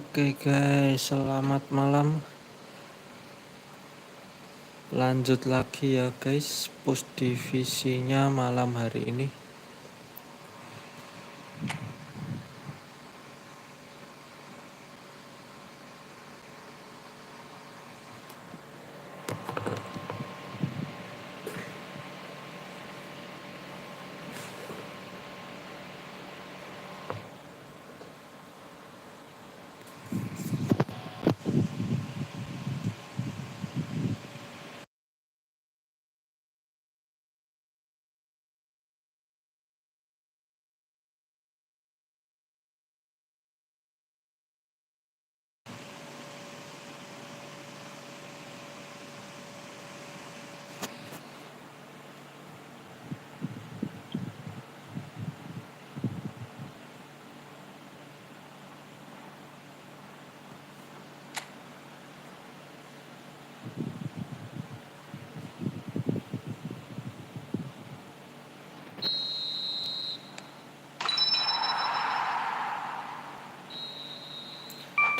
Oke guys, selamat malam. Lanjut lagi ya guys, push divisinya malam hari ini.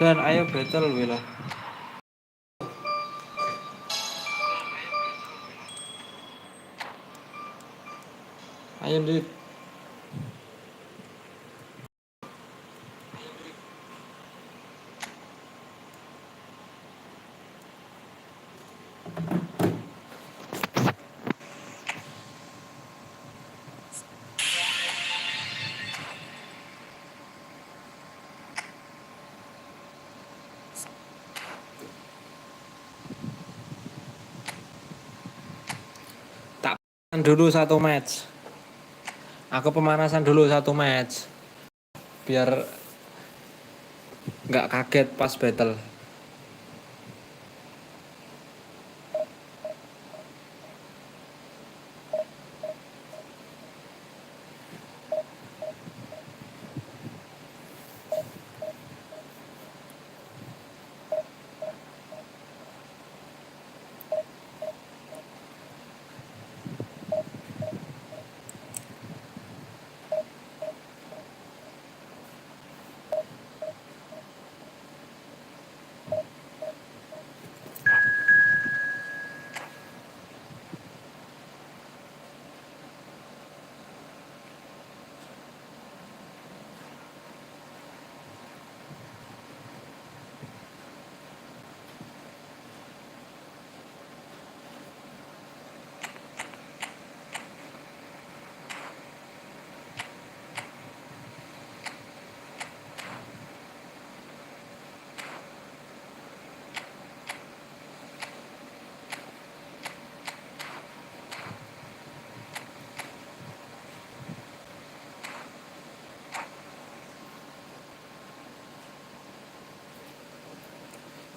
Dan ayo battle Wila. Ayo Dit. Tak dulu satu match. Aku pemanasan dulu satu match. Biar nggak kaget pas battle.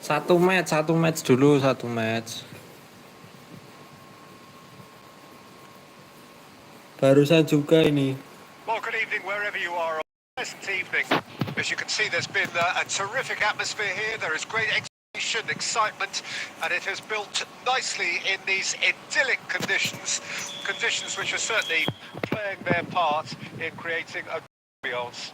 Satu match dulu, satu match. Barusan juga ini. Well, good evening wherever you are. Pleasant evening. As you can see, there's been a terrific atmosphere here. There is great excitation, excitement, and it has built nicely in these idyllic conditions which are certainly playing their part in creating a ambiance.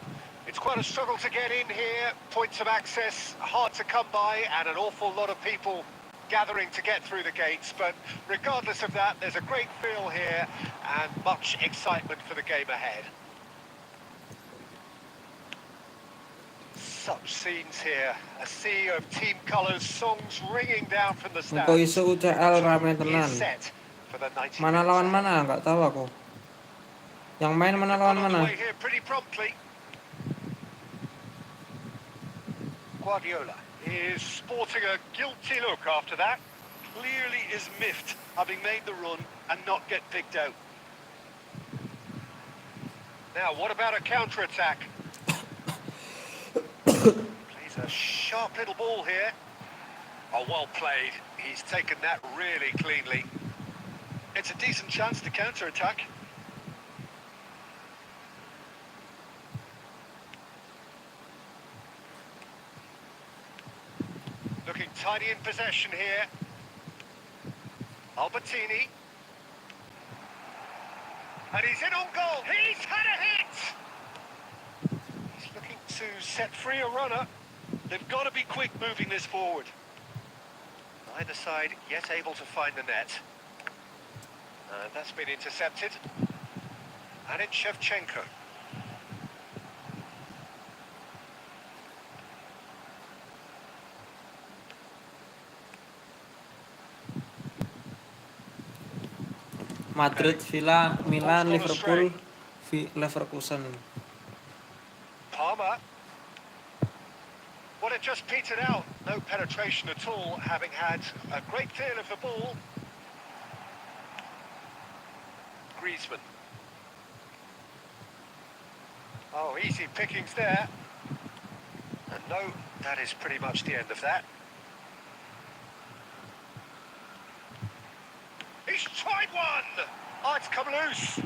It's quite a struggle to get in here, points of access hard to come by, and an awful lot of people gathering to get through the gates, but regardless of that, there's a great feel here and much excitement for the game ahead. Such scenes here, a sea of team colours, songs ringing down from the stands. Engko isu UCL rame tenan. Set for the 90 Mana lawan mana? Enggak tahu aku. Yang main mana lawan mana? Here pretty promptly. Guardiola is sporting a guilty look after that. Clearly is miffed, having made the run and not get picked out. Now, what about a counter-attack? Plays a sharp little ball here. Oh, well played. He's taken that really cleanly. It's a decent chance to counter-attack. Looking tidy in possession here. Albertini. And he's in on goal. He's had a hit! He's looking to set free a runner. They've got to be quick moving this forward. Either side yet able to find the net. That's been intercepted. And it's Shevchenko. Madrid, Villa, Milan, Liverpool, Leverkusen. Palmer. Well, it just petered out. No penetration at all, having had a great deal of the ball. Griezmann. Oh, easy pickings there. And no, that is pretty much the end of that. He's tried one! Oh, it's come loose.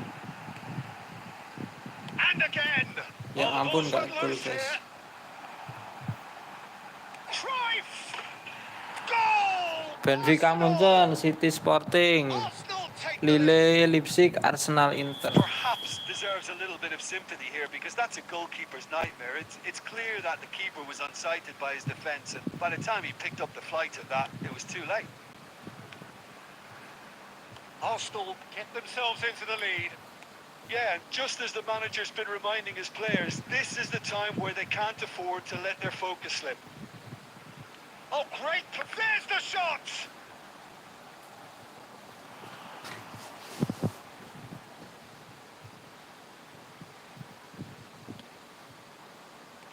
And again. Ya Oh, the ampun, ball's gak got gol loose guys. here. Cruyff! Goal! Benfica Munchen, City Sporting, Arsenal take the lead. Lille, Leipzig, Arsenal, Inter. Perhaps deserves a little bit of sympathy here because that's a goalkeeper's nightmare. It's clear that the keeper was unsighted by his defence, and by the time he picked up the flight of that, it was too late. Arsenal get themselves into the lead. Yeah, and just as the manager's been reminding his players, this is the time where they can't afford to let their focus slip. Oh, great! There's the shot!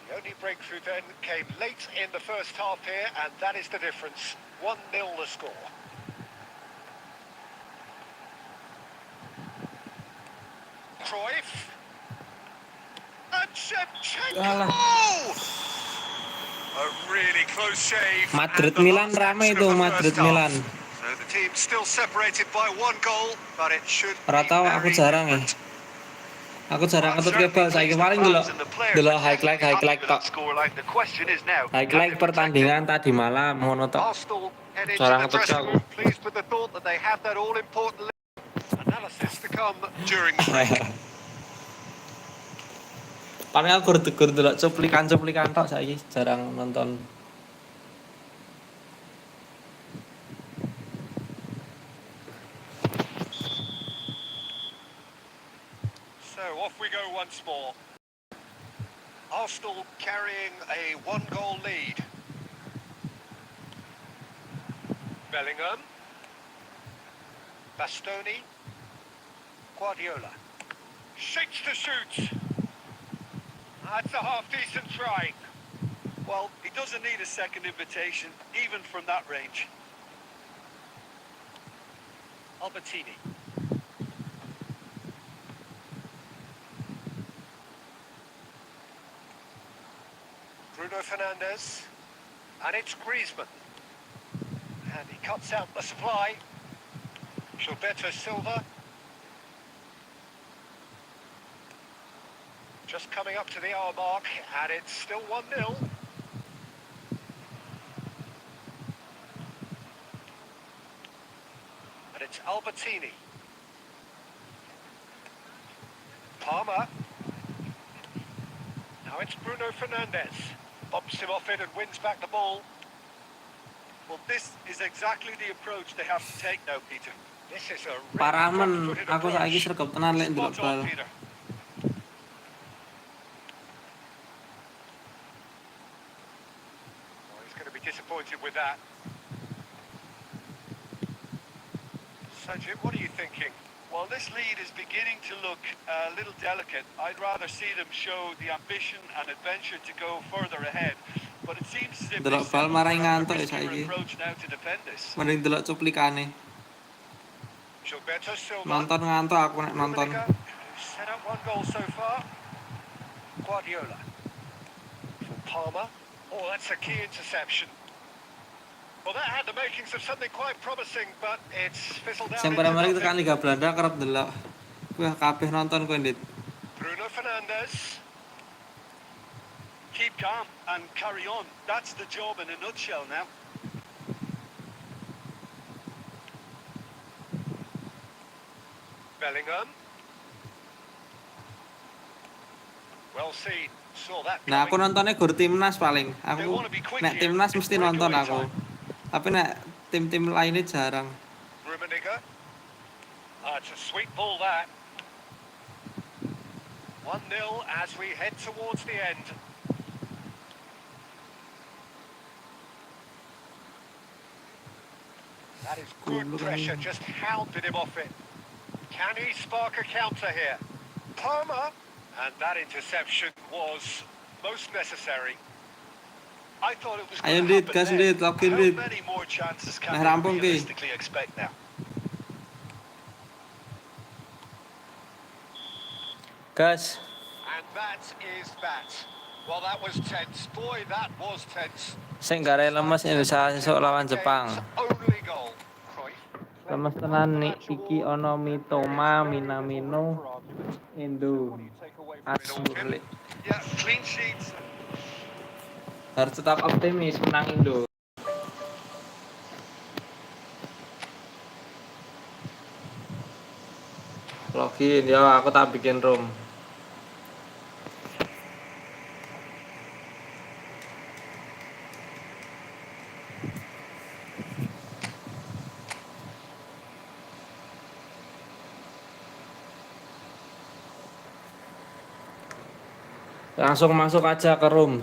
The only breakthrough then came late in the first half here, and that is the difference. 1-0 the score. Cruyff. And Shevchenko! Kalah. A really close shave. Madrid, and the Milan, last rame action itu, of the Madrid, first half. Milan. So the team still separated by 1 goal, but it should be Rata aku very jarang ya. different. Aku jarang Well, ketut certainly kebal, saiki pleased the paling fans and the players delok are highlight definitely happy with tok. that scoreline. The question is now, can Highlight they protect it? pertandingan tadi malam ngono tok. Arsenal head into Jarang the ketut dressing aku. room, pleased with the thought that they have that all-important analysis to come during the break. Paling aku gur delok cuplikan tok saiki, jarang nonton. So off we go once more. Arsenal carrying a 1-goal lead. Bellingham. Bastoni. Guardiola. Shakes to shoot. That's a half-decent try. Well, he doesn't need a second invitation, even from that range. Albertini. Bruno Fernandes. And it's Griezmann. And he cuts out the supply. Gilberto Silva. Just coming up to the hour mark, and it's still 1-0. And it's Albertini. Palmer. Now it's Bruno Fernandes. Bumps him off it and wins back the ball. Well, this is exactly the approach they have to take now, Peter. This is a really Paramen, front-footed aku saiki approach. sregep tenan lek ndelok Spot on, bal. Peter. Oh, he's going to be disappointed with that. Sajid, what are you thinking? Well, this lead is beginning to look a little delicate. I'd rather see them show the ambition and adventure to go further ahead. But it seems as if Delok they bal settled marai for a ngantuk ya riskier saiki. approach now to defend this. Mending delok cuplikane. Gilberto Silva. Nonton ngantuk aku nek nonton. Rummenigge, who's set up 1 goal so far. Guardiola. For Palmer. Oh, that's a key interception. Well, that had the makings of something quite promising, but it's fizzled out Sing into pertama nothing. tekan Liga Belanda kerep delok. Wah, kabeh nonton kowe, Dit. Bruno Fernandes. Keep calm and carry on. That's the job in a nutshell now. Bellingham. Well seen. Saw that Nah, aku coming. nontonnya gur timnas paling. They Aku want to be quick nek here. timnas It's mesti nonton breakaway aku. time. Tapi nek tim-tim lainnya jarang. Rummenigge. It's a sweet ball that. 1-0 as we head towards the end. That is good pressure, just hounded him off it. Can he spark a counter here? Palmer. And that interception was most necessary. I thought it was Ayo going to Dit, happen gas then. Dit, lokin How Dit. many more chances can Nah, they rampung ki. realistically expect now? Gas. And that is that. Well, that was tense. Boy, that was tense. Sing gare lemes Indonesia sesuk lawan Jepang. Only goal. Cruyff. Lemes tenan nih iki ono Mitoma, Minamino, Indo. Asli. Yeah, clean sheets. Harus tetap optimis menang Indo. Login ya, aku tak bikin room. Langsung masuk aja ke room.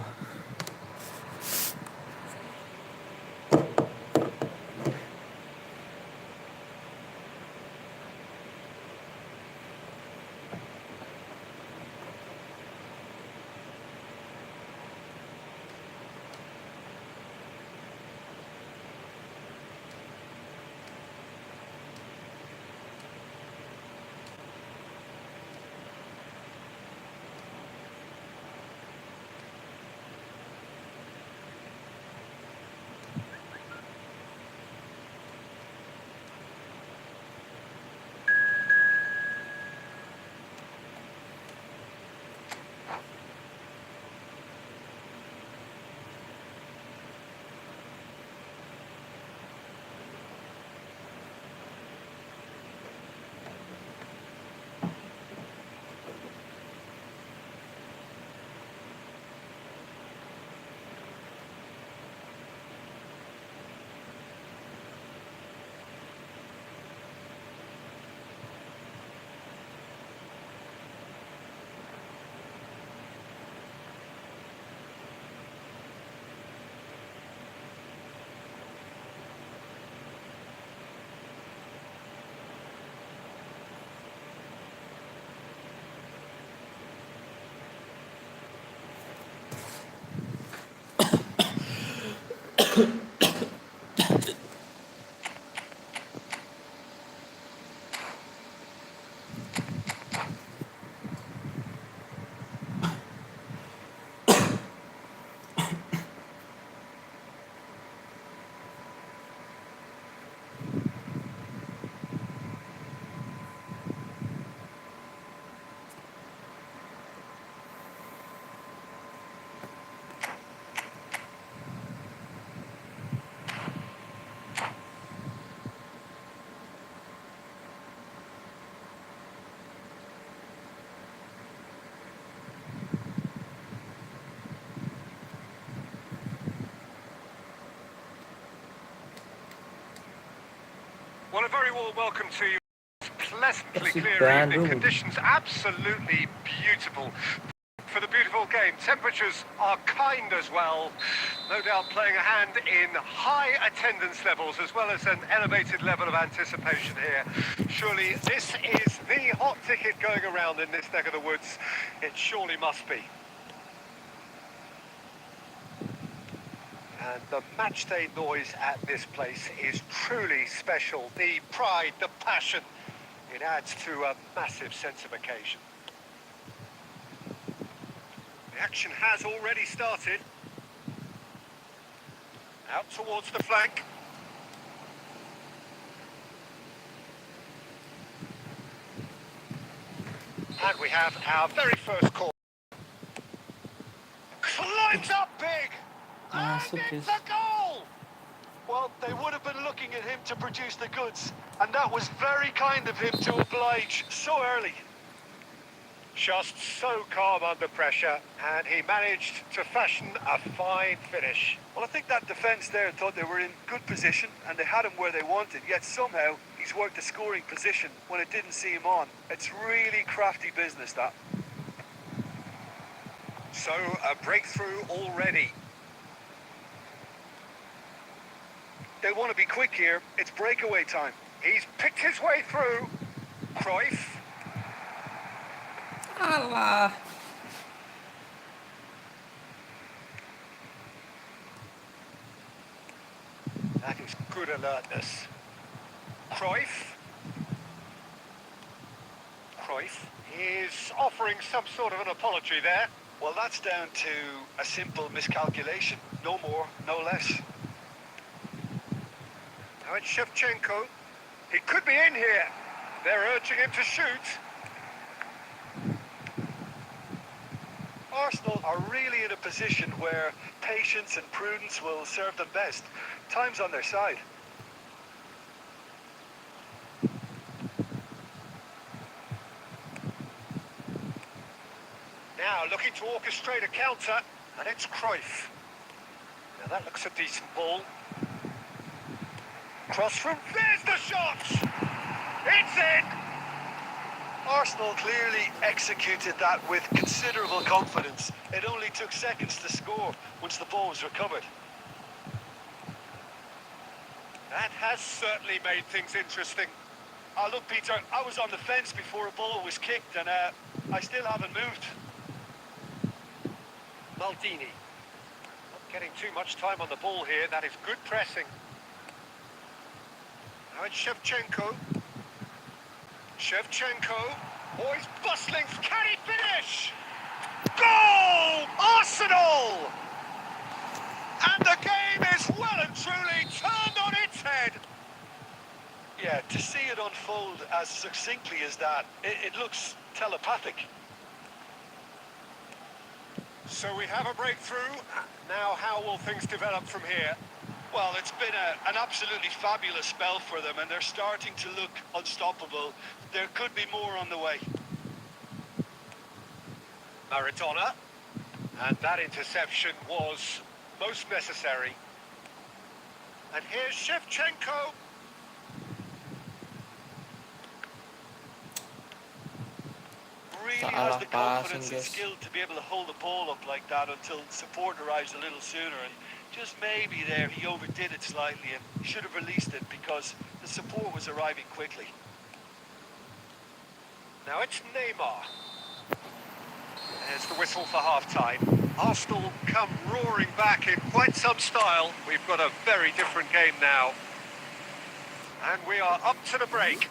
Well, a very warm welcome to you. Pleasantly Persib clear evening Bandung. conditions, absolutely beautiful for the beautiful game. Temperatures are kind as well. No doubt playing a hand in high attendance levels as well as an elevated level of anticipation here. Surely this is the hot ticket going around in this neck of the woods. It surely must be. And the matchday noise at this place is truly special. The pride, the passion, it adds to a massive sense of occasion. The action has already started. Out towards the flank. And we have our very first call. Climbs up big! And Masuk, it's guys. a goal! Well, they would have been looking at him to produce the goods, and that was very kind of him to oblige so early. Just so calm under pressure, and he managed to fashion a fine finish. Well, I think that defence there thought they were in good position and they had him where they wanted, yet somehow he's worked a scoring position when it didn't see him on. It's really crafty business, that. So, a breakthrough already. They want to be quick here. It's breakaway time. He's picked his way through. Cruyff. Alah. That is good alertness. Cruyff. Cruyff is offering some sort of an apology there. Well, that's down to a simple miscalculation. No more, no less. Now it's Shevchenko. He could be in here. They're urging him to shoot. Arsenal are really in a position where patience and prudence will serve them best. Time's on their side. Now looking to orchestrate a counter, and it's Cruyff. Now that looks a decent ball. Cross from... There's the shot! It's in! Arsenal clearly executed that with considerable confidence. It only took seconds to score once the ball was recovered. That has certainly made things interesting. Look, Peter, I was on the fence before a ball was kicked and I still haven't moved. Maldini. Not getting too much time on the ball here. That is good pressing. Now it's Shevchenko. Shevchenko. Oh, he's bustling. Can he finish? Goal! Arsenal! And the game is well and truly turned on its head. Yeah, to see it unfold as succinctly as that, it looks telepathic. So we have a breakthrough. Now how will things develop from here? Well, it's been an absolutely fabulous spell for them, and they're starting to look unstoppable. There could be more on the way. Maradona. And that interception was most necessary. And here's Shevchenko. Really has the confidence and skill to be able to hold the ball up like that until support arrives a little sooner. And just maybe there he overdid it slightly and should have released it because the support was arriving quickly. Now it's Neymar. There's the whistle for half-time. Arsenal come roaring back in quite some style. We've got a very different game now. And we are up to the break.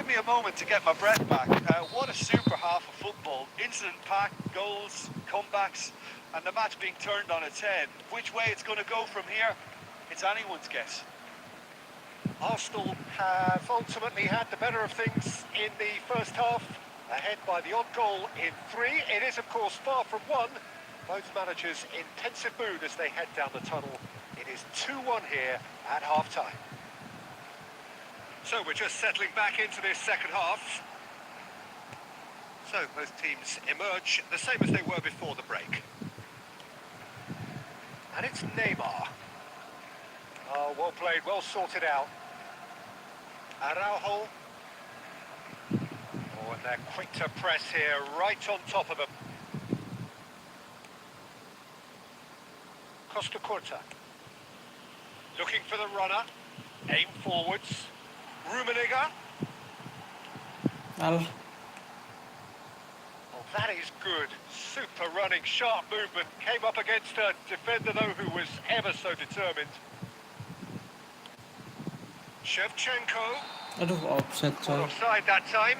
Give me a moment to get my breath back. What a super half of football. Incident-packed, goals, comebacks, and the match being turned on its head. Which way it's going to go from here, it's anyone's guess. Arsenal have ultimately had the better of things in the first half. Ahead by the odd goal in 3. It is, of course, far from 1. Both managers in pensive mood as they head down the tunnel. It is 2-1 here at half-time. So we're just settling back into this second half. So both teams emerge the same as they were before the break. And it's Neymar. Oh, well played, well sorted out. Araujo. Oh, and they're quick to press here, right on top of them. Costa Curta. Looking for the runner. Aim forwards. Rummenigge. Al. Oh, that is good. Super running, sharp movement. Came up against a defender, though, who was ever so determined. Shevchenko. Aduh, offset coy. Offside that time.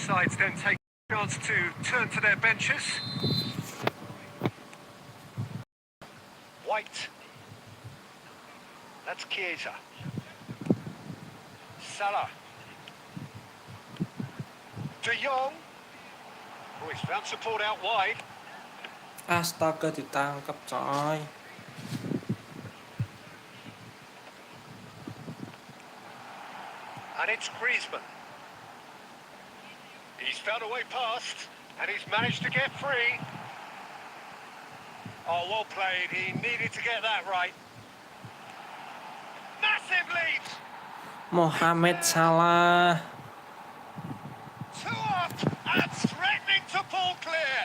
sides then take a chance to turn to their benches. White. That's Chiesa. Salah. De Jong. Oh, he's found support out wide. Astaga, ditangkap coy. And it's Griezmann. He's found a way past, and he's managed to get free. Oh, well played. He needed to get that right. Massive lead! Mohamed Salah. Two up and threatening to pull clear.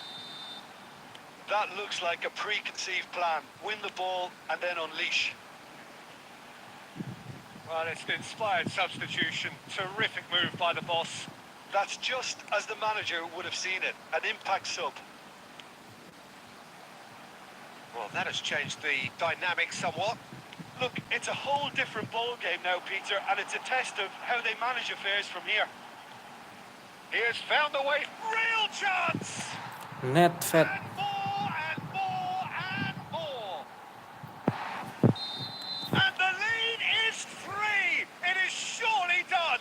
That looks like a preconceived plan. Win the ball and then unleash. Well, it's an inspired substitution. Terrific move by the boss. That's just as the manager would have seen it. An impact sub. Well, that has changed the dynamic somewhat. Look, it's a whole different ball game now, Peter, and it's a test of how they manage affairs from here. He has found a way. Real chance! Netfed. And more, and more, and more. And the lead is 3. It is surely done.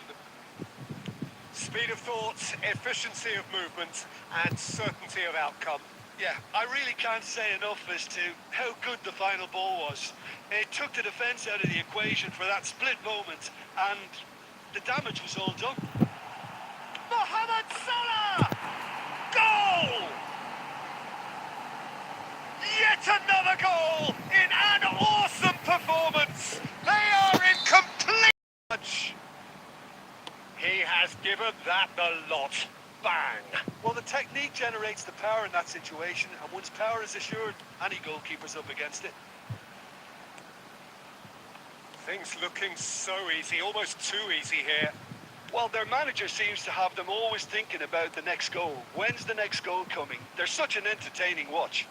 Speed of thought, efficiency of movement, and certainty of outcome. Yeah, I really can't say enough as to how good the final ball was. It took the defence out of the equation for that split moment, and the damage was all done. Mohamed Salah! Goal! Yet another goal in an awesome performance. They are in complete touch. He has given that the lot. Bang! Well, the technique generates the power in that situation, and once power is assured, any goalkeeper's up against it. Things looking so easy, almost too easy here. Well, their manager seems to have them always thinking about the next goal. When's the next goal coming? They're such an entertaining watch.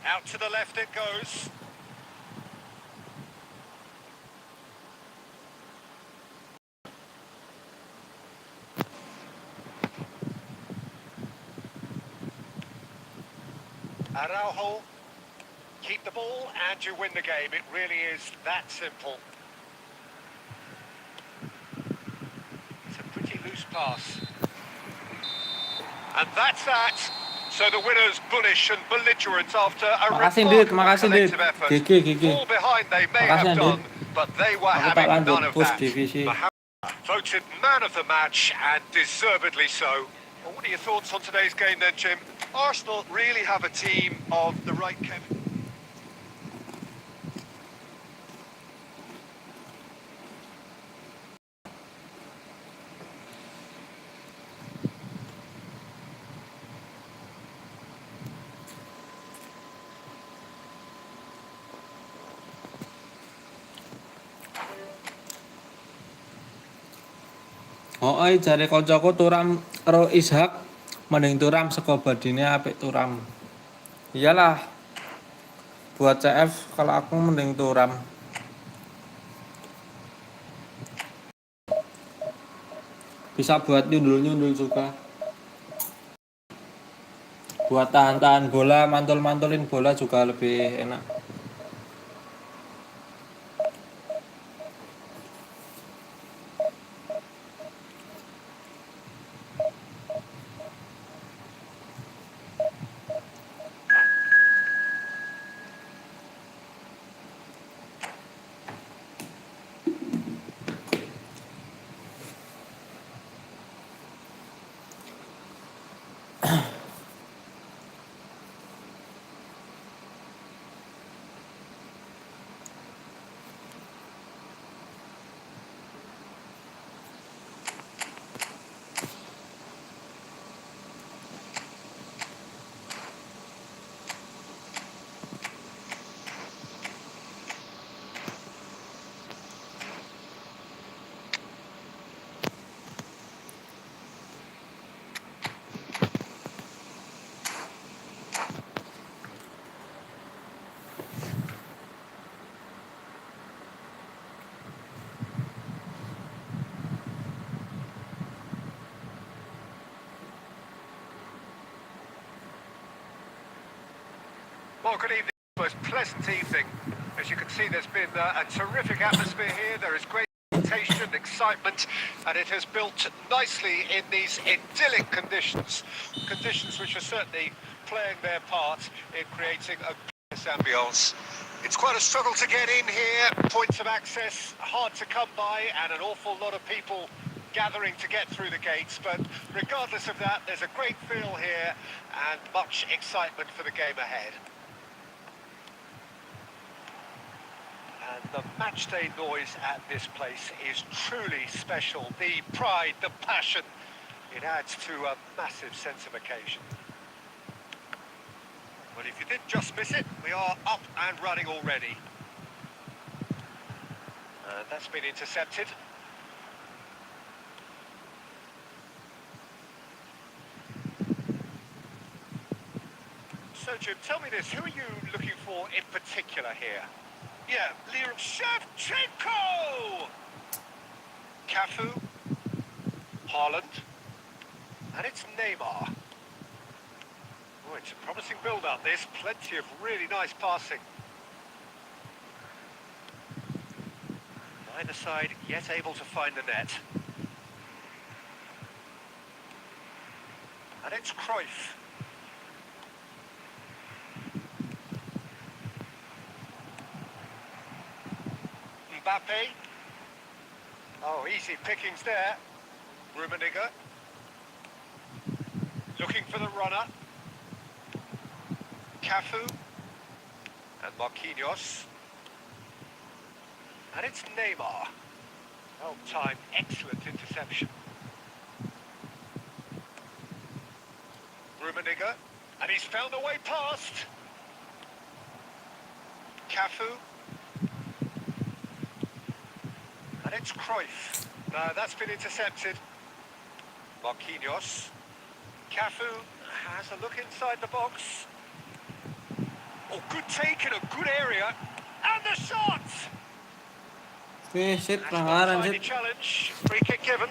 Out to the left it goes. Araujo, keep the ball and you win the game. It really is that simple. It's a pretty loose pass. And that's that. So the winner's bullish and belligerent after a remarkable collective effort. All behind they may have done, but they were having none of that. Mohamed voted man of the match and deservedly so. Well, what are your thoughts on today's game then, Jim? Arsenal really have a team of the right chemistry. Hoi jare kancaku turam karo Ishak mending turam saka badine apik turam. Iyalah. Buat CF kalau aku mending turam. Bisa buat nyundul-nyundul juga. Buat tahan-tahan bola, mantul-mantulin bola juga lebih enak. Well, good evening. Most pleasant evening. As you can see, there's been a terrific atmosphere here. There is great expectation, excitement, and it has built nicely in these idyllic conditions. Conditions which are certainly playing their part in creating a glorious ambience. It's quite a struggle to get in here. Points of access hard to come by, and an awful lot of people gathering to get through the gates. But regardless of that, there's a great feel here and much excitement for the game ahead. And the matchday noise at this place is truly special. The pride, the passion, it adds to a massive sense of occasion. Well, if you did just miss it, we are up and running already. And that's been intercepted. So, Jim, tell me this, who are you looking for in particular here? Yeah, Liam Shevchenko! Cafu, Haaland, and it's Neymar. Oh, it's a promising build-up, this. Plenty of really nice passing. Neither side yet able to find the net. And it's Cruyff. Mbappe. Oh, easy pickings there. Rummenigge. Looking for the runner. Cafu. And Marquinhos. And it's Neymar. Well timed, excellent interception. Rummenigge. And he's found a way past. Cafu. And it's Cruyff. No, that's been intercepted. Marquinhos. Cafu has a look inside the box. Oh, good take in a good area. And the shot! Sit, That's pelanggaran, one-sided sit. challenge. Free kick given.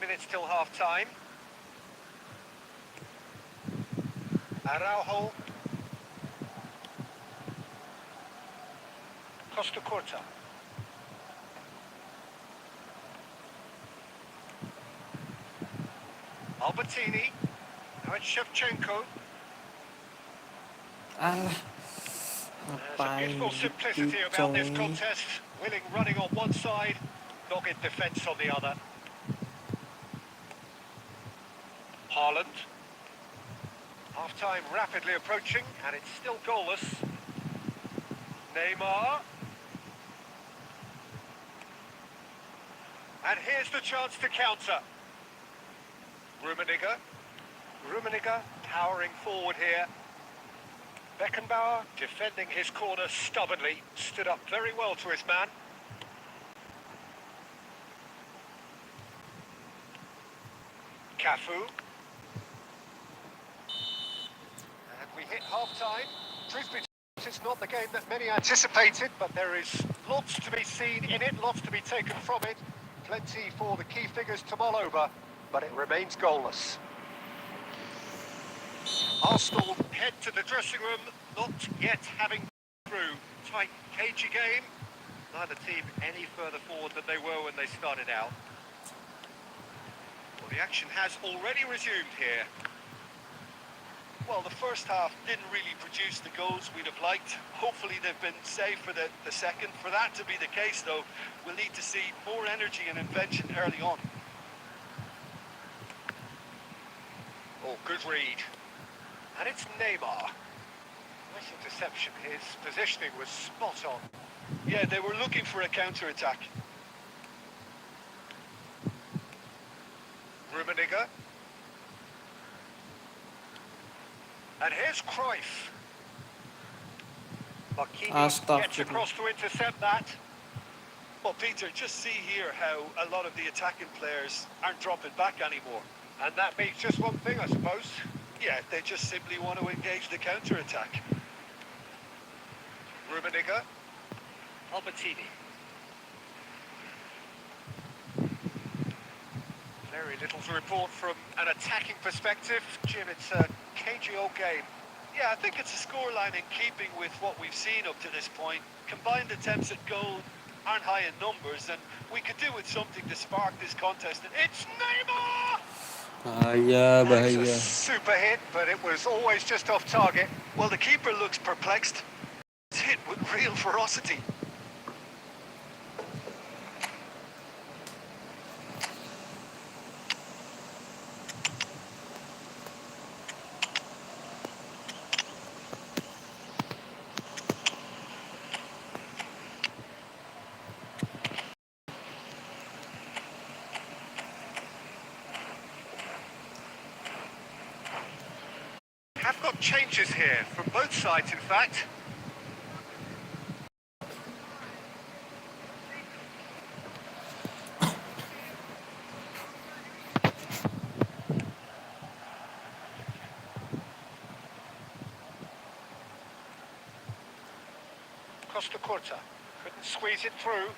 Minutes till half-time. Araujo. Costa Curta. Albertini. Now it's Shevchenko. Alah. There's a Ngapain beautiful simplicity gitu, about this coy? contest. Willing running on one side, dogged defence on the other. Haaland. Half-time rapidly approaching, and it's still goalless. Neymar. And here's the chance to counter. Rummenigge. Rummenigge powering forward here. Beckenbauer defending his corner stubbornly. Stood up very well to his man. Cafu. And we hit half-time. Truth be told, it's not the game that many anticipated, but there is lots to be seen in it, lots to be taken from it. Plenty for the key figures to mull over, but it remains goalless. Arsenal head to the dressing room, not yet having through. Tight, cagey game. Neither team any further forward than they were when they started out. Well, the action has already resumed here. Well, the first half didn't really produce the goals we'd have liked. Hopefully they've been saved for the second. For that to be the case, though, we'll need to see more energy and invention early on. Oh, good read. And it's Neymar. Nice interception. His positioning was spot on. Yeah, they were looking for a counter-attack. Rummenigge. And here's Cruyff. Marquinhos gets across to intercept that. Well, Peter, just see here how a lot of the attacking players aren't dropping back anymore. And that means just one thing, I suppose. Yeah, they just simply want to engage the counter-attack. Rummenigge. Albertini. Very little to report from an attacking perspective. Jim, it's a cagey old game. Yeah, I think it's a scoreline in keeping with what we've seen up to this point. Combined attempts at goal aren't high in numbers, and we could do with something to spark this contest. And it's Neymar! Bahaya, That's a bahaya. super hit, but it was always just off target. Well, the keeper looks perplexed. It's hit with real ferocity. Have got changes here from both sides, in fact. Costa Curta couldn't squeeze it through.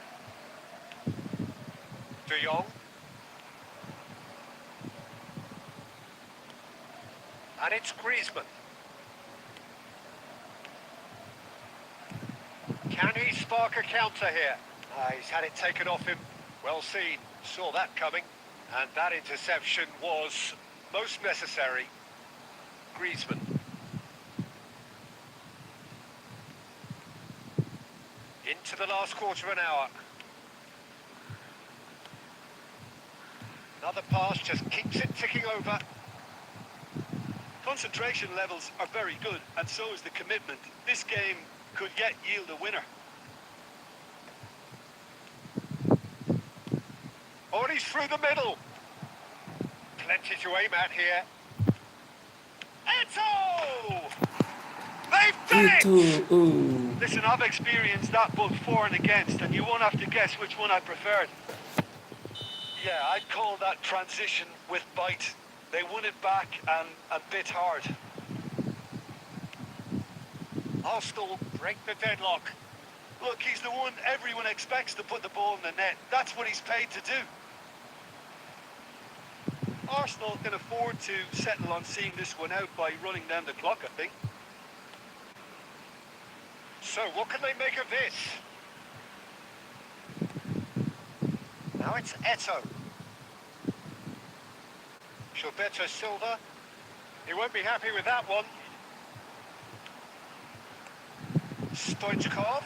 De Jong. And it's Griezmann. Can he spark a counter here? He's had it taken off him. Well seen. Saw that coming. And that interception was most necessary. Griezmann. Into the last quarter of an hour. Another pass just keeps it ticking over. Concentration levels are very good, and so is the commitment. This game could yet yield a winner. Oh, and he's through the middle. Plenty to aim at here. Eto! They've done it! Listen, I've experienced that both for and against, and you won't have to guess which one I preferred. Yeah, I'd call that transition with bite. They won it back and bit hard. Arsenal break the deadlock. Look, he's the one everyone expects to put the ball in the net. That's what he's paid to do. Arsenal can afford to settle on seeing this one out by running down the clock, I think. So what can they make of this? Now it's Eto. Gilberto Silva. He won't be happy with that one. Stoichkov.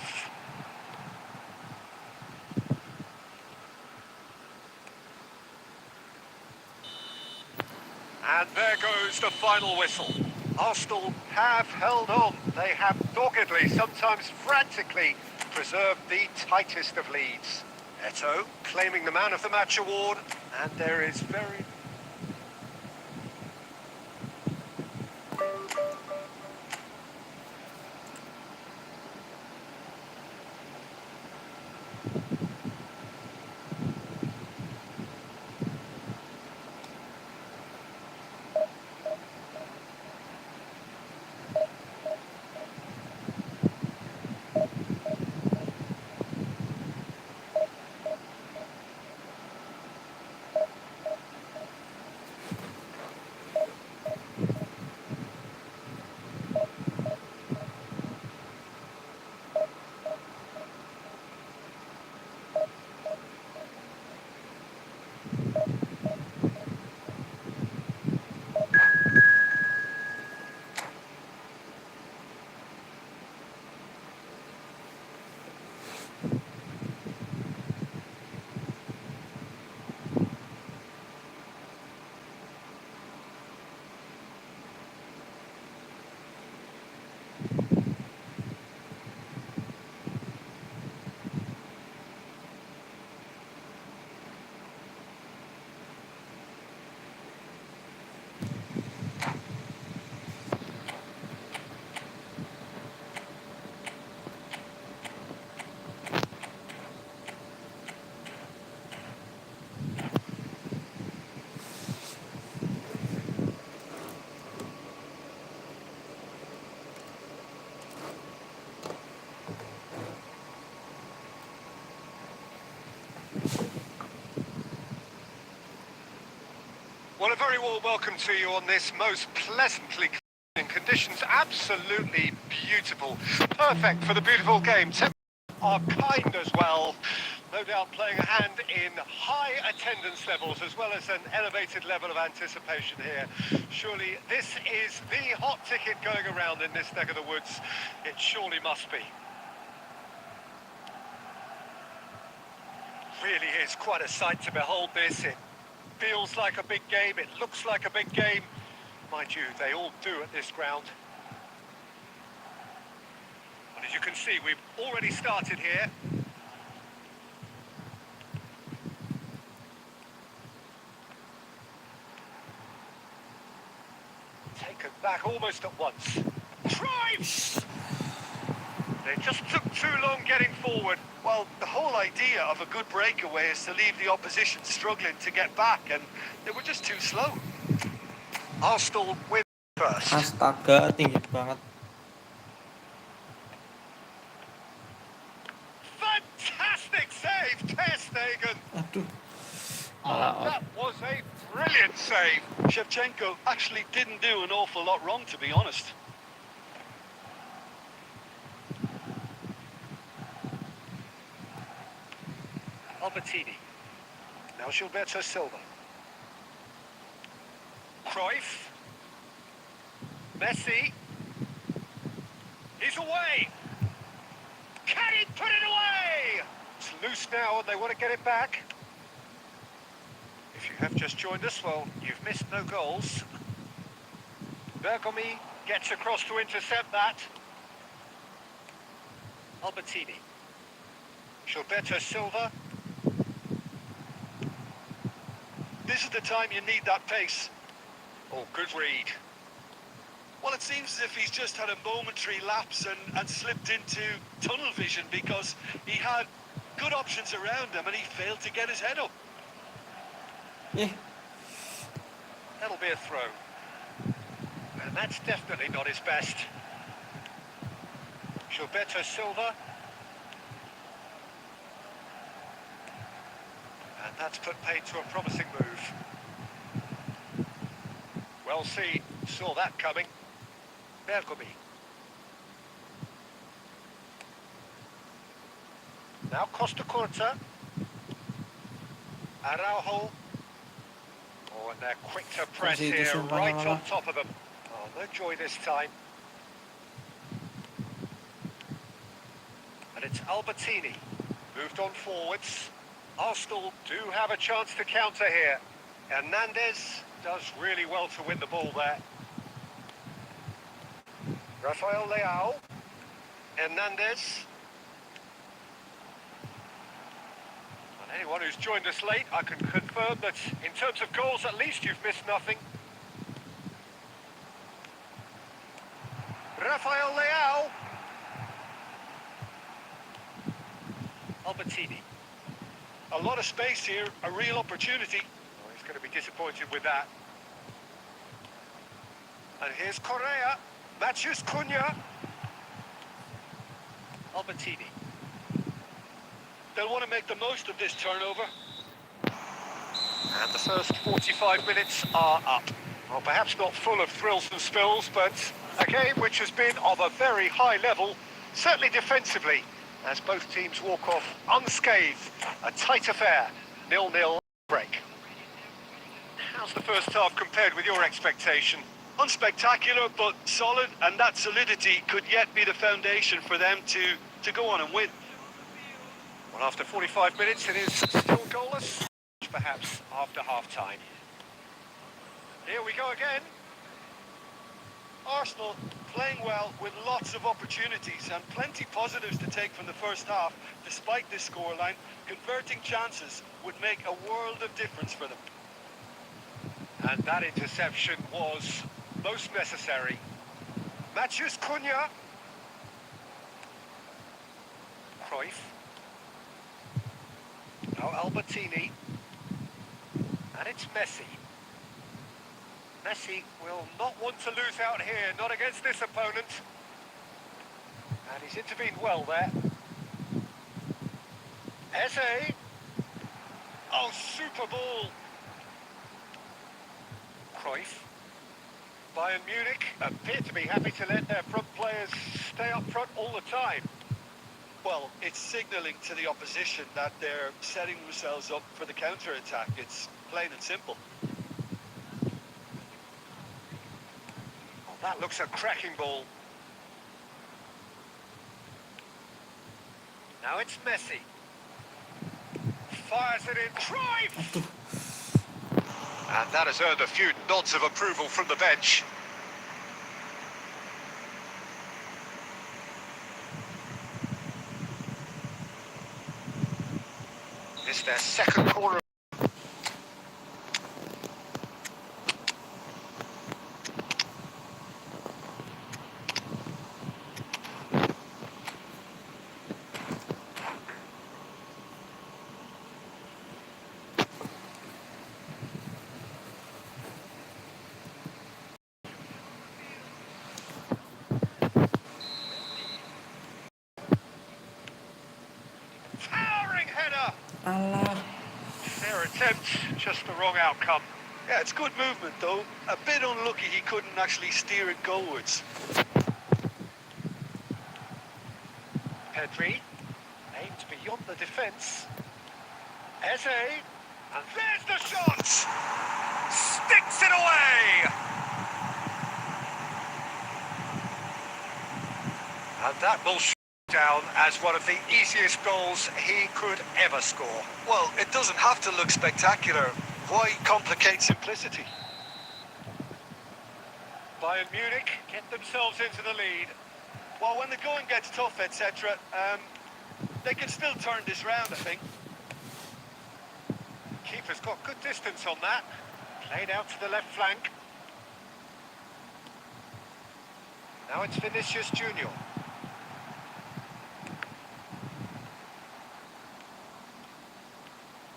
And there goes the final whistle. Arsenal have held on. They have doggedly, sometimes frantically, preserved the tightest of leads. Eto claiming the Man of the Match award, and there is very... very warm welcome to you on this most pleasantly clean conditions. Absolutely beautiful. Perfect for the beautiful game. Temperatures are kind as well. No doubt playing a hand in high attendance levels as well as an elevated level of anticipation here. Surely this is the hot ticket going around in this neck of the woods. It surely must be. Really is quite a sight to behold this. It feels like a big game, it looks like a big game. Mind you, they all do at this ground. And as you can see, we've already started here. Taken back almost at once. Drive! They just took too long getting forward. Well, the whole idea of a good breakaway is to leave the opposition struggling to get back, and they were just too slow. Arsenal win first. Astaga, tinggi banget. Fantastic save, Ter Stegen. Aduh. That was a brilliant save. Shevchenko actually didn't do an awful lot wrong, to be honest. Albertini. Now Gilberto Silva. Cruyff. Messi. He's away. Can he put it away? It's loose now and they want to get it back. If you have just joined us, well, you've missed no goals. Bergomi gets across to intercept that. Albertini. Gilberto Silva. This is the time you need that pace. Oh, good read. Well, it seems as if he's just had a momentary lapse and slipped into tunnel vision because he had good options around him and he failed to get his head up. Yeah. That'll be a throw. And that's definitely not his best. Gilberto Silva. And that's put paid to a promising move. Well seen, saw that coming. Bergomi. Now Costa Curta. Araujo. Oh, and they're quick to press Masih here, disimpan right malah. on top of them. Oh, no joy this time. And it's Albertini. Moved on forwards. Arsenal do have a chance to counter here. Hernandez does really well to win the ball there. Rafael Leao. Hernandez. And anyone who's joined us late, I can confirm that in terms of goals, at least you've missed nothing. Rafael Leao. Albertini. A lot of space here, a real opportunity. Oh, he's going to be disappointed with that. And here's Correa. Matheus Cunha. Albertini. They'll want to make the most of this turnover. And the first 45 minutes are up. Well, perhaps not full of thrills and spills, but a game which has been of a very high level, certainly defensively, as both teams walk off unscathed. A tight affair, 0-0 break. How's the first half compared with your expectation? Unspectacular, but solid, and that solidity could yet be the foundation for them to go on and win. Well, after 45 minutes, it is still goalless, perhaps after half-time. Here we go again. Arsenal playing well with lots of opportunities and plenty positives to take from the first half. Despite this scoreline, converting chances would make a world of difference for them. And that interception was most necessary. Matheus Cunha. Cruyff. Now Albertini. And it's Messi. Messi will not want to lose out here, not against this opponent. And he's intervened well there. Eze. Oh, super ball. Cruyff. Bayern Munich appear to be happy to let their front players stay up front all the time. Well, it's signalling to the opposition that they're setting themselves up for the counter-attack. It's plain and simple. Well, that looks a cracking ball. Now it's Messi. Fires it in. Cruyff! And that has earned a few nods of approval from the bench. It's their second corner. Towering header. Alah. Their attempt, just the wrong outcome. Yeah, it's good movement, though. A bit unlucky he couldn't actually steer it goalwards. Pedri aimed beyond the defence. Eze, and there's the shot! Sticks it away! And that will shoot down as one of the easiest goals he could ever score. Well, it doesn't have to look spectacular. Why complicate simplicity? Bayern Munich get themselves into the lead. Well, when the going gets tough, etc., they can still turn this round, I think. Keeper's got good distance on that. Played out to the left flank. Now it's Vinicius Junior.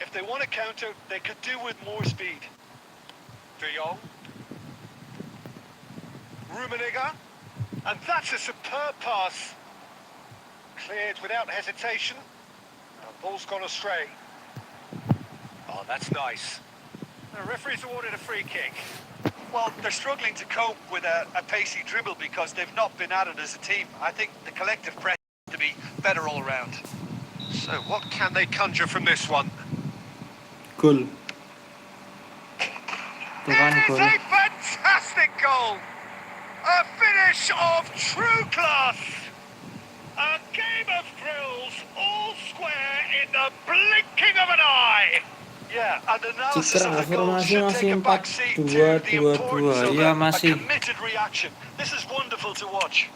If they want to counter, they could do with more speed. De Jong. Rummenigge. And that's a superb pass. Cleared without hesitation. The ball's gone astray. Oh, that's nice. The referee's awarded a free kick. Well, they're struggling to cope with a pacey dribble because they've not been at it as a team. I think the collective pressure has to be better all around. So what can they conjure from this one? Gol. Tuh kan It is gol. a fantastic goal! A finish of true class! A game of thrills, all square in the blinking of an eye! Yeah, and analysis Citra of the goal formasi should masih take a back seat to the 4-2-2-2. importance of Iya, a masih. committed reaction. This is wonderful to watch.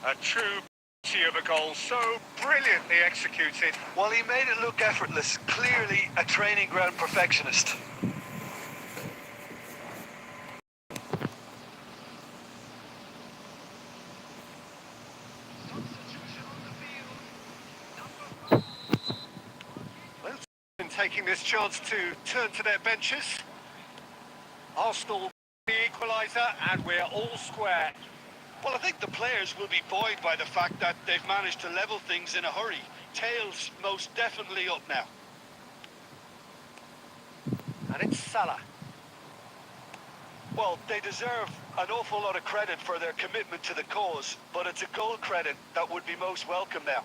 A true beauty of a goal, so brilliantly executed. Well, he made it look effortless. Clearly a training ground perfectionist. Well, been taking this chance to turn to their benches. Arsenal the equaliser, and we're all square. Well, I think the players will be buoyed by the fact that they've managed to level things in a hurry. Tails most definitely up now. And it's Salah. Well, they deserve an awful lot of credit for their commitment to the cause, but it's a goal credit that would be most welcome now.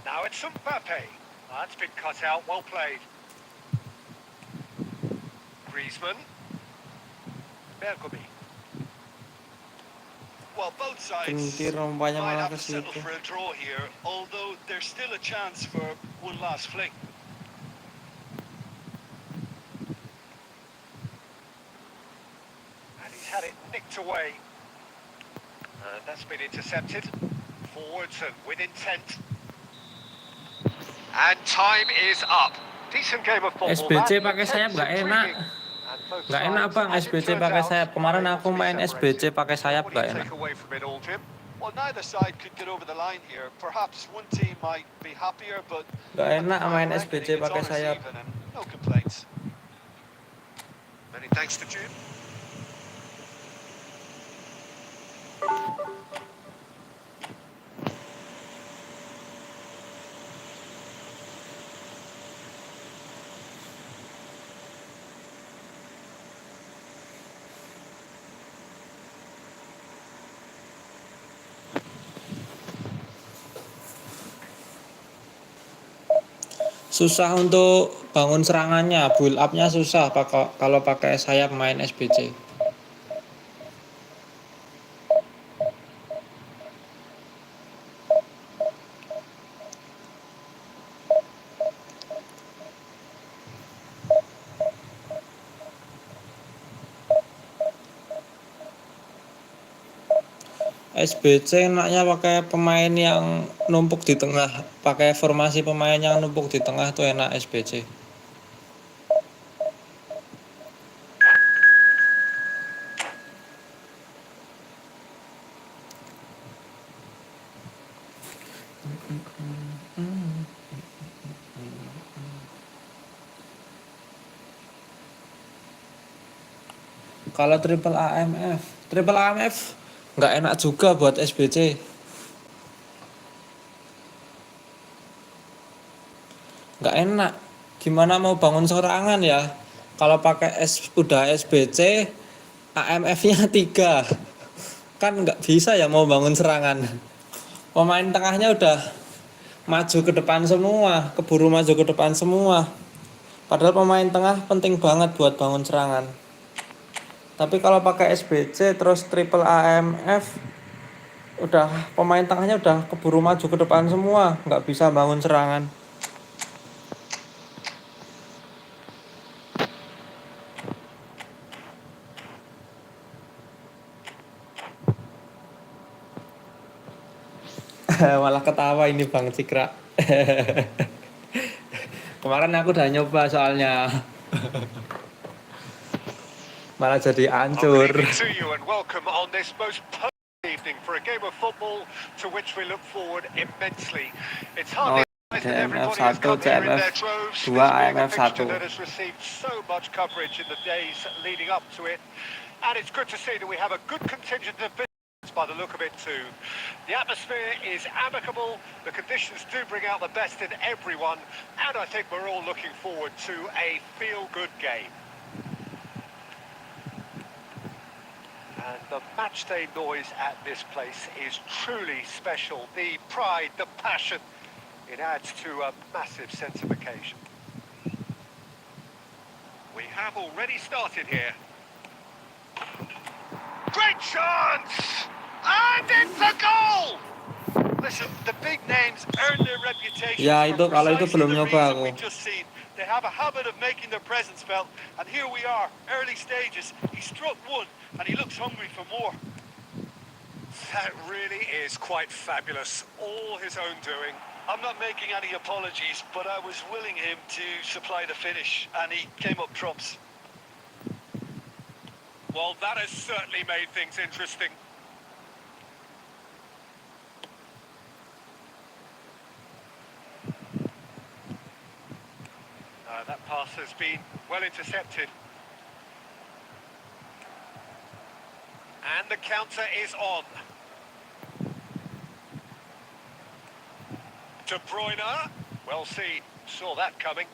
Now it's Mbappe. That's been cut out, well played. Griezmann. Bergomi. Well, both sides Pentir rompanya might malah have ke to settle situ. for a draw here, although there's still a chance for one last fling. And he's had it nicked away. And that's been intercepted. Forwards and with intent. And time is up. Decent game of football. SBC that. pakai sayap Intense, nggak enak. intriguing. And both Nggak enak sides, bang, as it SBC turned pakai out, sayap. Kemarin are able aku to be main separated. SBC pakai sayap What do nggak you enak. take away from it all, Jim? Well, neither side could get over the line here. Perhaps one team might be happier, but Nggak at the enak main final SBC reckoning, it's pakai honest sayap. even and no complaints. Many thanks to Jim. susah untuk bangun serangannya, build up-nya susah kalau pakai sayap main SBC. SBC enaknya pakai pemain yang numpuk di tengah, pakai formasi pemain yang numpuk di tengah tuh enak SBC. Kalau triple AMF nggak enak juga buat SBC. Nggak enak. Gimana mau bangun serangan ya? Kalau pakai udah SBC, AMF-nya 3. Kan nggak bisa ya mau bangun serangan. Pemain tengahnya udah maju ke depan semua, keburu maju ke depan semua. Padahal pemain tengah penting banget buat bangun serangan. Tapi kalau pakai SBC terus triple AMF, udah pemain tengahnya udah keburu maju ke depan semua, nggak bisa bangun serangan. Malah ketawa ini Bang Cikra. Kemarin aku udah nyoba soalnya. Malah jadi hancur. Good evening to you and welcome on this most perfect evening for a game of football to which we look forward immensely. It's hardly that everybody has come here in their droves. This being a fixture that has received so much coverage in the days leading up to it. And it's good to see that we have a good contingent of visitors by the look of it too. The atmosphere is amicable, the conditions do bring out the best in everyone, and I think we're all looking forward to a feel-good game. And the matchday noise at this place is truly special. The pride, the passion, it adds to a massive sense of occasion. We have already started here. Great chance! And it's a goal! Listen, the big names earn their reputation Ya itu kalau itu belum the nyoba reason aku. we just seen. They have a habit of making their presence felt, and here we are, early stages. He struck one, and he looks hungry for more. That really is quite fabulous. All his own doing. I'm not making any apologies, but I was willing him to supply the finish, and he came up trumps. Well, that has certainly made things interesting. That pass has been well intercepted. And the counter is on. De Bruyne, well seen, saw that coming.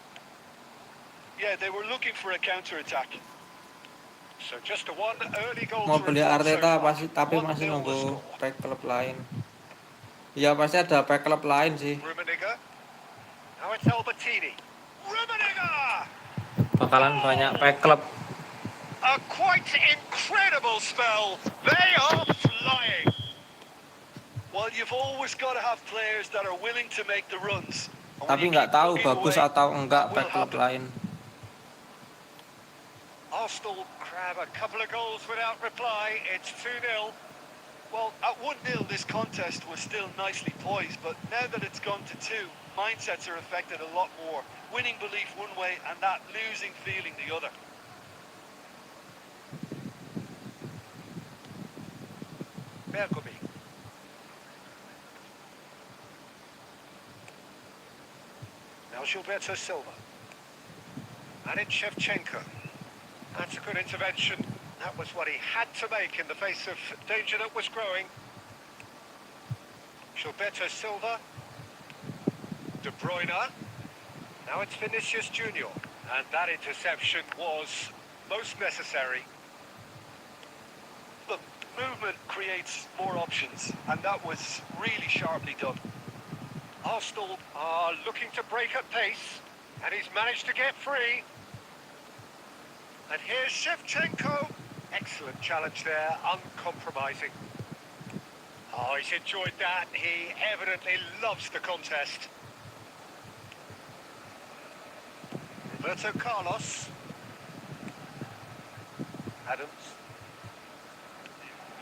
Yeah, they were looking for a counter-attack. So just a one early goal Mau to beli report so Arteta far. pasti, tapi 1-0 masih the nunggu score. pack klub lain. Ya pasti ada pack klub lain sih. Rummenigge. Now it's Albertini. Rummenigge! Bakalan banyak pack klub. A quite incredible spell. They are flying. Well, you've always got to have players that are willing to make the runs. Tapi nggak tahu bagus atau enggak pack klub lain. Arsenal grab a couple of goals without reply. It's 2-0. Well, at 1-0, this contest was still nicely poised, but now that it's gone to 2, mindsets are affected a lot more. Winning belief one way and that losing feeling the other. Bergomi. Now Gilberto Silva. And it's Shevchenko. That's a good intervention. That was what he had to make in the face of danger that was growing. Gilberto Silva. De Bruyne. Now it's Vinicius Junior. And that interception was most necessary. Look, movement creates more options, and that was really sharply done. Arsenal are looking to break at pace. And he's managed to get free. And here's Shevchenko. Excellent challenge there, uncompromising. Oh, he's enjoyed that. He evidently loves the contest. Roberto Carlos. Adams.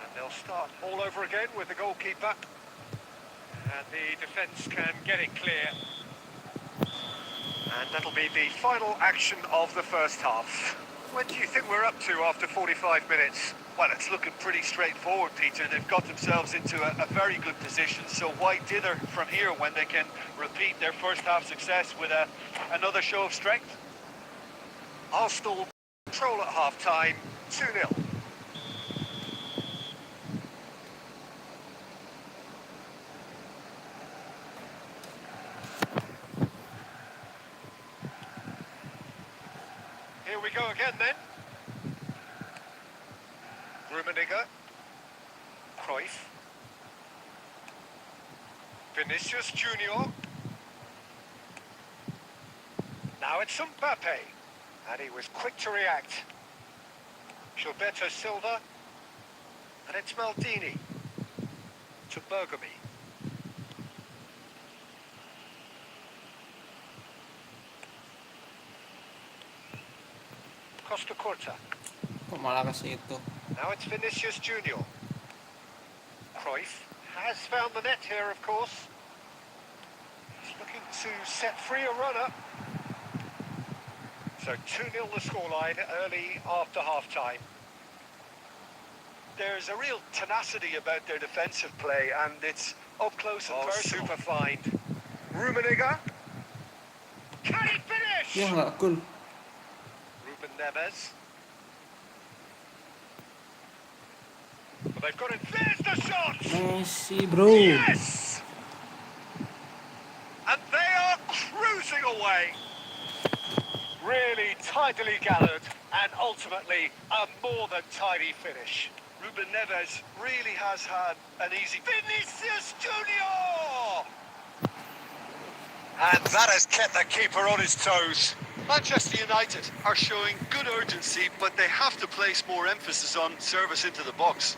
And they'll start all over again with the goalkeeper. And the defence can get it clear. And that'll be the final action of the first half. When do you think we're up to after 45 minutes? Well, it's looking pretty straightforward, Peter. They've got themselves into a very good position, so why dither from here when they can repeat their first half success with another show of strength? Arsenal control at half-time, 2-0. Here we go again then. Rummenigge. Cruyff. Vinicius Junior. Now it's Mbappe. And he was quick to react. Gilberto Silva. And it's Maldini. To Bergamy. Costa Curta. Kok malah ke situ? Now it's Vinicius Junior. Cruyff has found the net here, of course. He's looking to set free a runner. So 2-0 the scoreline early after half-time. There's a real tenacity about their defensive play, and it's up close and Oh, personal. super find. Rummenigge. Can he finish? Ya nggak cool. Ruben Neves. Well, they've got it. There's the shot! Messi bro. Yes! And they are cruising away. Really tidily gathered, and ultimately a more than tidy finish. Ruben Neves really has had an easy... Vinicius Junior! And that has kept the keeper on his toes. Manchester United are showing good urgency, but they have to place more emphasis on service into the box.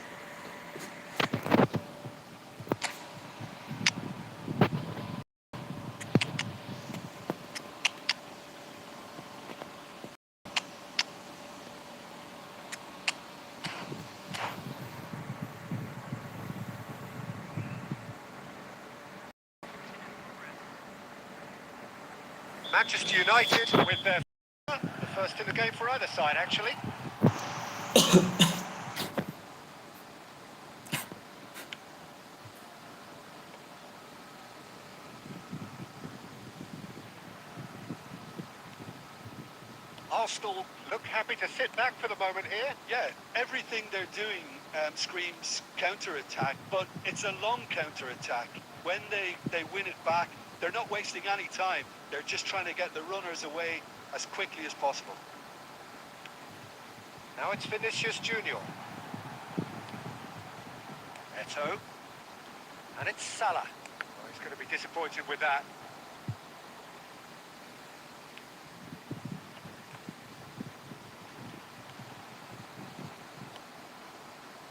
Manchester United with their the first in the game for either side, actually. Arsenal look happy to sit back for the moment here. Yeah, everything they're doing screams counter-attack, but it's a long counter-attack. When they win it back, they're not wasting any time. They're just trying to get the runners away as quickly as possible. Now it's Vinicius Junior. Eto'o. And it's Salah. Oh, he's going to be disappointed with that.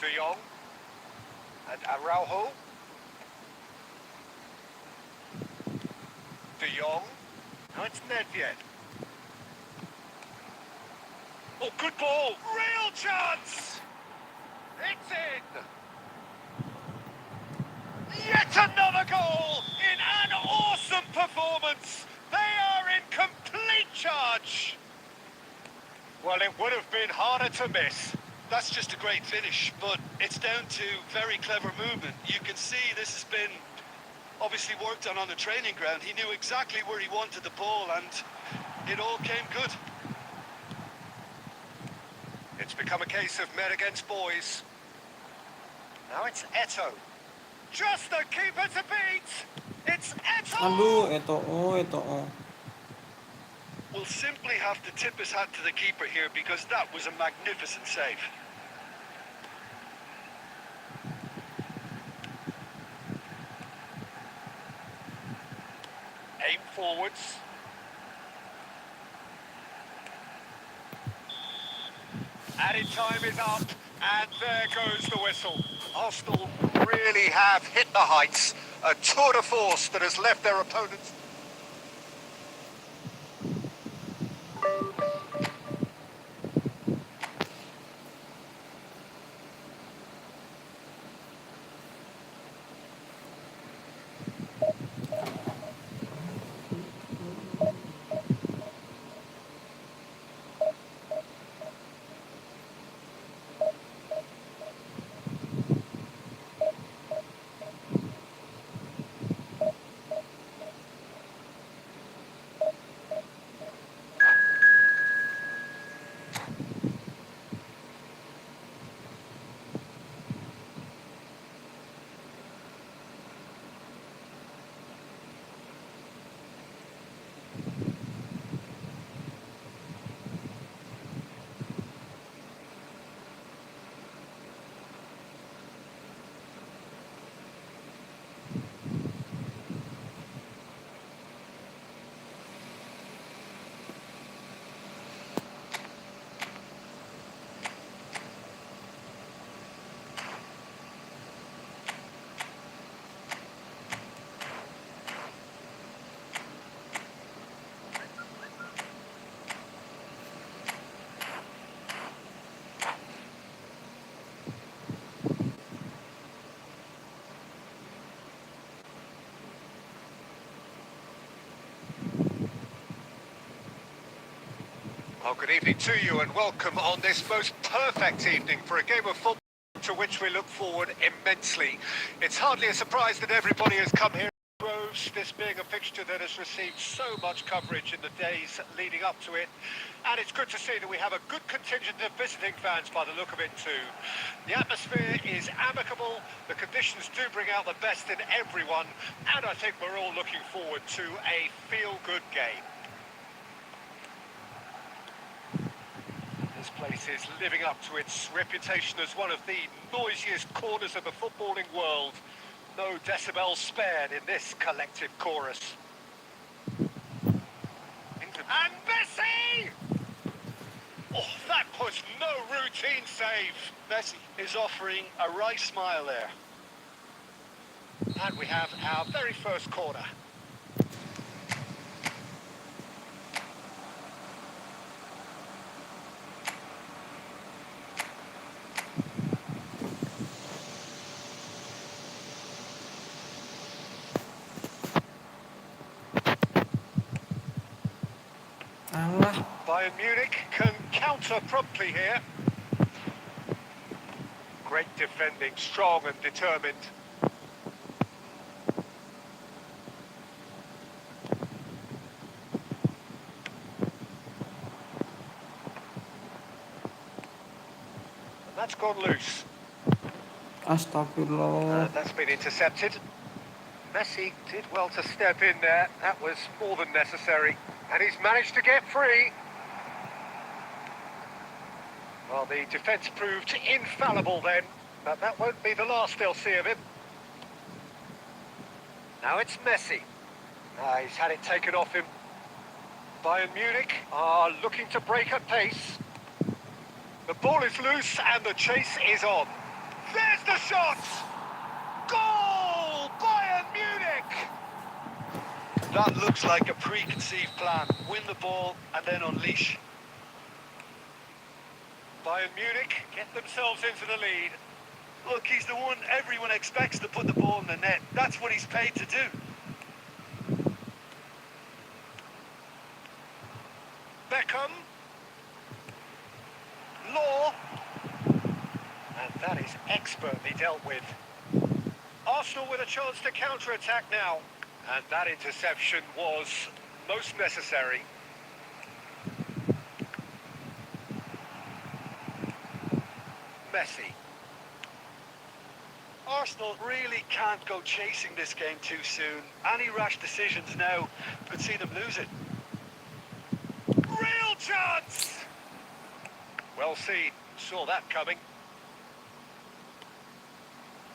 De Jong. And Araujo. De Jong. Now it's Nedved. Oh, good ball. Real chance. It's in. Yet another goal in an awesome performance. They are in complete charge. Well, it would have been harder to miss. That's just a great finish, but it's down to very clever movement. You can see this has been obviously worked on the training ground. He knew exactly where he wanted the ball, and it all came good. It's become a case of men against boys. Now it's Eto'o. Just the keeper to beat. It's Aduh, Eto'o. Eto'o. We'll simply have to tip his hat to the keeper here because that was a magnificent save. Aim forwards. added time is up, and there goes the whistle. Arsenal really have hit the heights. A tour de force that has left their opponents. Well, good evening to you and welcome on this most perfect evening for a game of football to which we look forward immensely. It's hardly a surprise that everybody has come here. This being a fixture that has received so much coverage in the days leading up to it, and it's good to see that we have a good contingent of visiting fans by the look of it too. The atmosphere is amicable, the conditions do bring out the best in everyone, and I think we're all looking forward to a feel-good game. This place is living up to its reputation as one of the noisiest corners of the footballing world. No decibels spared in this collective chorus. And Messi! Oh, that was no routine save. Messi is offering a wry smile there. And we have our very first corner. Alah, Bayern Munich can counter promptly here. Great defending, strong and determined. And that's gone loose. astagfirullah. And that's been intercepted. Messi did well to step in there. That was more than necessary. And he's managed to get free. Well, the defence proved infallible then, but that won't be the last they'll see of him. Now it's Messi. He's had it taken off him. Bayern Munich are looking to break at pace. The ball is loose and the chase is on. There's the shot! Goal! Bayern Munich! That looks like a preconceived plan. Win the ball and then unleash. Bayern Munich get themselves into the lead. Look, he's the one everyone expects to put the ball in the net. That's what he's paid to do. Beckham. Law. And that is expertly dealt with. Arsenal with a chance to counter-attack now. And that interception was most necessary. Messi. Arsenal really can't go chasing this game too soon. Any rash decisions now could see them lose it. Real chance! Well seen. Saw that coming.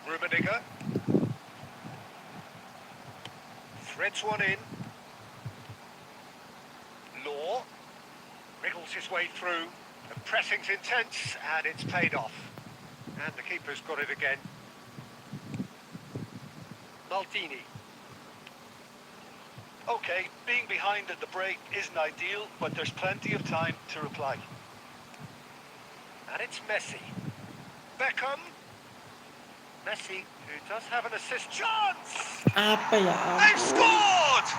Rummenigge. Threads one in. Law. Wriggles his way through. The pressing's intense and it's paid off. And the keeper's got it again. Maltini. Okay, being behind at the break isn't ideal, but there's plenty of time to reply. And it's Messi. Beckham. Messi, who does have an assist chance. Apa ya They've ampun. scored!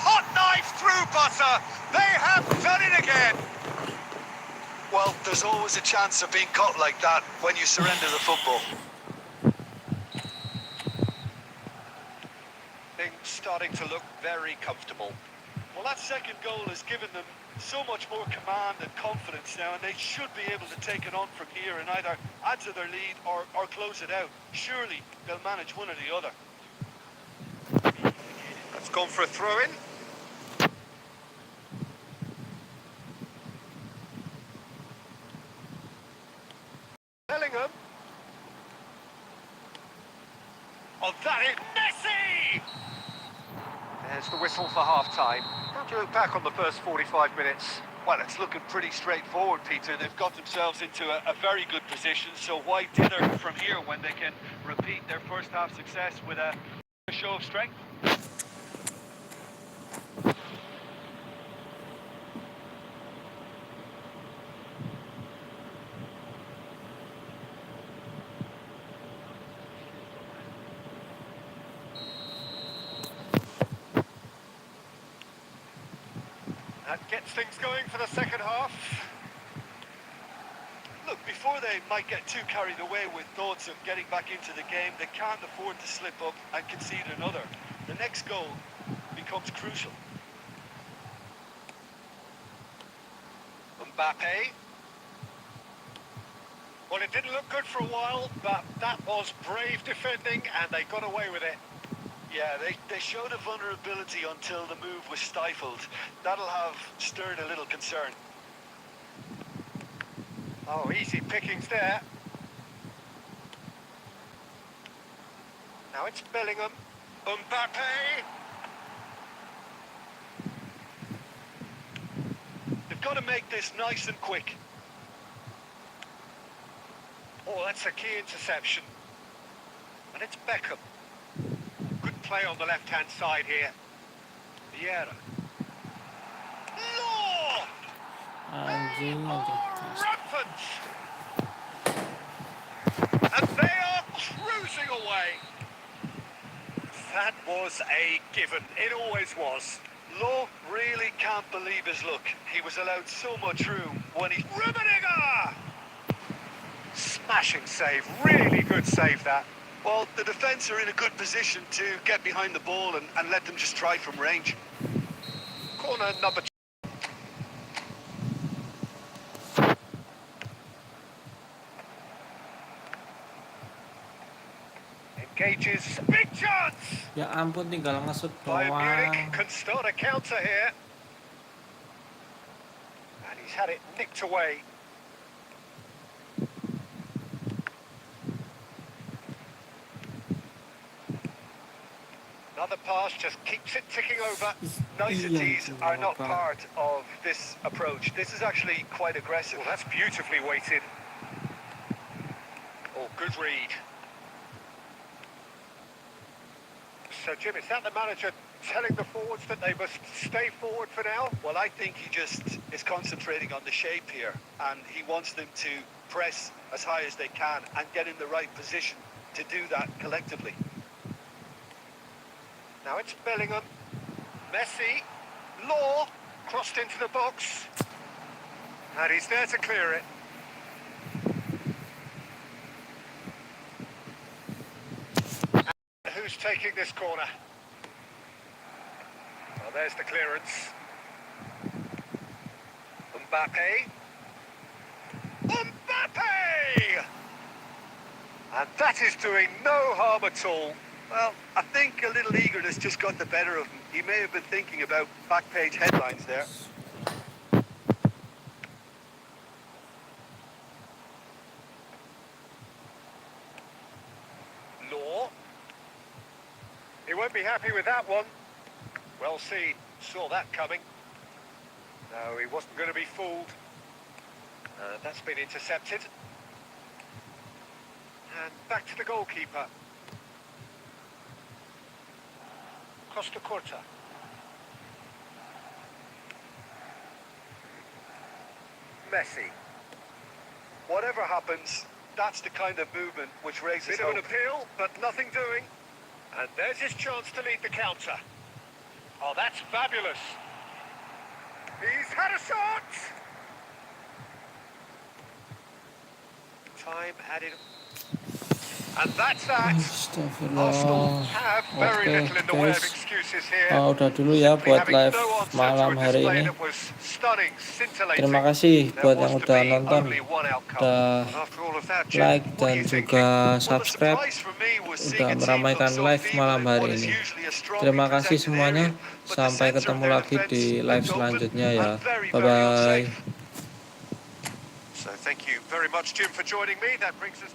Hot knife through butter. They have done it again. Well, there's always a chance of being caught like that when you surrender the football. Things starting to look very comfortable. Well, that second goal has given them so much more command and confidence now, and they should be able to take it on from here and either add to their lead or close it out. Surely they'll manage one or the other. It's gone for a throw-in. Bellingham. Oh, that is Messi! There's the whistle for half-time. How do you look back on the first 45 minutes? Well, it's looking pretty straightforward, Peter. They've got themselves into a very good position, so why dither from here when they can repeat their first half success with a show of strength? That gets things going for the second half. Look, before they might get too carried away with thoughts of getting back into the game, they can't afford to slip up and concede another. The next goal becomes crucial. Mbappe. Well, it didn't look good for a while, but that was brave defending and they got away with it. Yeah, they showed a vulnerability until the move was stifled. That'll have stirred a little concern. Oh, easy pickings there. Now it's Bellingham. Mbappe. They've got to make this nice and quick. Oh, that's a key interception. And it's Beckham. Good play on the left-hand side here. Vieira. Law! Anjing, Oh, anjing. rampant! And they are cruising away. That was a given. It always was. Law really can't believe his luck. He was allowed so much room when he... Rummenigge! Smashing save. Really good save, that. Well, the defence are in a good position to get behind the ball and let them just try from range. Corner number 2. Engages. Big chance! Ya ampun, tinggal ngesut Bayern Munich doang. can start a counter here. And he's had it nicked away. Another pass just keeps it ticking over. Niceties are not part of this approach. This is actually quite aggressive. Well, that's beautifully weighted. Oh, good read. So, Jim, is that the manager telling the forwards that they must stay forward for now? Well, I think he just is concentrating on the shape here, and he wants them to press as high as they can and get in the right position to do that collectively. Now it's Bellingham. Messi. Law. Crossed into the box. And he's there to clear it. And who's taking this corner? Well, there's the clearance. Mbappe. Mbappe! And that is doing no harm at all. Well, I think a little eagerness just got the better of him. He may have been thinking about back page headlines there. Law. He won't be happy with that one. Well seen. Saw that coming. No, he wasn't going to be fooled. That's been intercepted. And back to the goalkeeper. Costa Corta. Messi. Whatever happens, That's the kind of movement which raises bit of an hope. appeal, but nothing doing. And there's his chance to lead the counter. Oh, that's fabulous. He's had a shot! Time added. And that's that. Arsenal Astagfirullah. have very Oke, little in the way of guys. excuses here. Udah dulu ya Simply buat having live no answer to malam a hari display ini. that was stunning, scintillating. Terima kasih There buat was yang to udah be nonton, only one outcome. udah But after all of that, Jim, like what are dan you thinking? juga Well, the subscribe, surprise for me was seeing udah a team meramaikan look so live feeble malam in hari what is ini. usually a strongly Terima kasih protected semuanya. area. But the Sampai centre of ketemu their lagi defence di live looked open selanjutnya ya. and very, Bye very bye. unsafe. So thank you very much, Jim, for joining me. That brings us